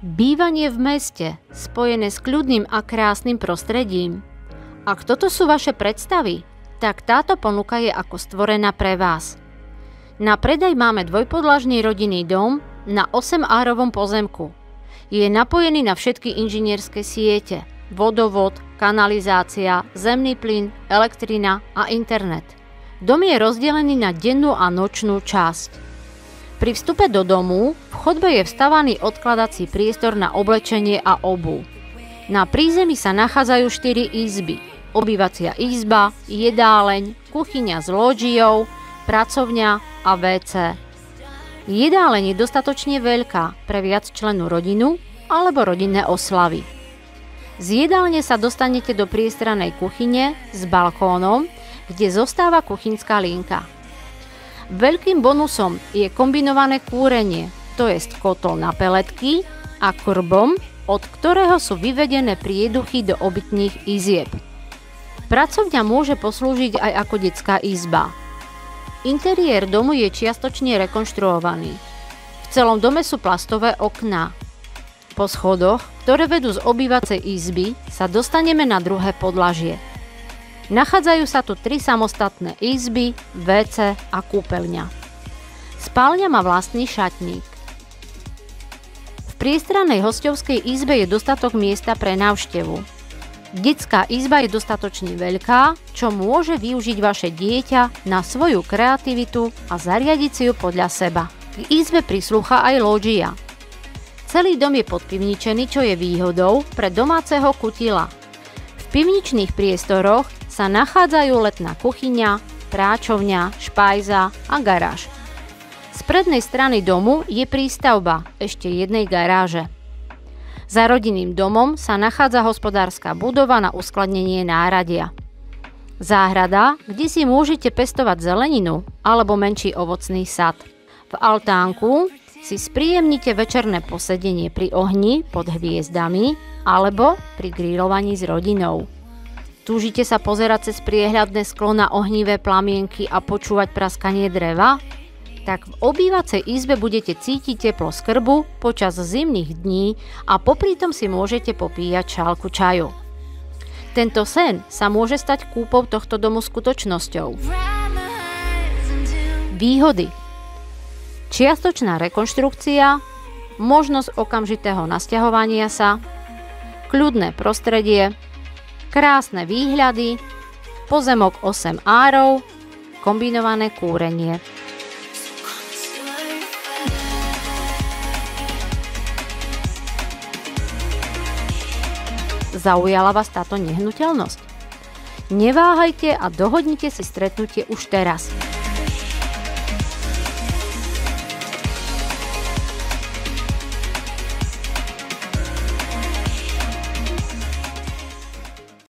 Bývanie v meste, spojené s kľudným a krásnym prostredím. Ak toto sú vaše predstavy, tak táto ponuka je ako stvorená pre vás. Na predaj máme dvojpodlažný rodinný dom na 8-árovom pozemku. Je napojený na všetky inžinierske siete, vodovod, kanalizácia, zemný plyn, elektrina a internet. Dom je rozdelený na dennú a nočnú časť. Pri vstupe do domu v chodbe je vstavaný odkladací priestor na oblečenie a obuv. Na prízemí sa nachádzajú 4 izby. Obývacia izba, jedáleň, kuchyňa s lóžiou, pracovňa a WC. Jedáleň je dostatočne veľká pre viacčlennú rodinu alebo rodinné oslavy. Z jedálne sa dostanete do priestranej kuchyne s balkónom, kde zostáva kuchynská linka. Veľkým bonusom je kombinované kúrenie, to jest kotol na peletky a krbom, od ktorého sú vyvedené prieduchy do obytných izieb. Pracovňa môže poslúžiť aj ako detská izba. Interiér domu je čiastočne rekonštruovaný. V celom dome sú plastové okná. Po schodoch, ktoré vedú z obývacej izby, sa dostaneme na druhé podlažie. Nachádzajú sa tu 3 samostatné izby, WC a kúpeľňa. Spálňa má vlastný šatník. V priestrannej hosťovskej izbe je dostatok miesta pre návštevu. Detská izba je dostatočne veľká, čo môže využiť vaše dieťa na svoju kreativitu a zariadiť si ju podľa seba. K izbe prislúcha aj lóžia. Celý dom je podpivničený, čo je výhodou pre domáceho kutila. V pivničných priestoroch sa nachádzajú letná kuchyňa, práčovňa, špajza a garáž. Z prednej strany domu je prístavba ešte jednej garáže. Za rodinným domom sa nachádza hospodárska budova na uskladnenie náradia. Záhrada, kde si môžete pestovať zeleninu alebo menší ovocný sad. V altánku si spríjemnite večerné posedenie pri ohni pod hviezdami alebo pri grillovaní s rodinou. Túžite sa pozerať cez priehľadné sklo na ohnivé plamienky a počúvať praskanie dreva? Tak v obývacej izbe budete cítiť teplo z krbu počas zimných dní a poprítom si môžete popíjať šálku čaju. Tento sen sa môže stať kúpou tohto domu skutočnosťou. Výhody: čiastočná rekonštrukcia, možnosť okamžitého nasťahovania sa, kľudné prostredie, krásne výhľady, pozemok 8 árov, kombinované kúrenie. Zaujala vás táto nehnuteľnosť? Neváhajte a dohodnite si stretnutie už teraz.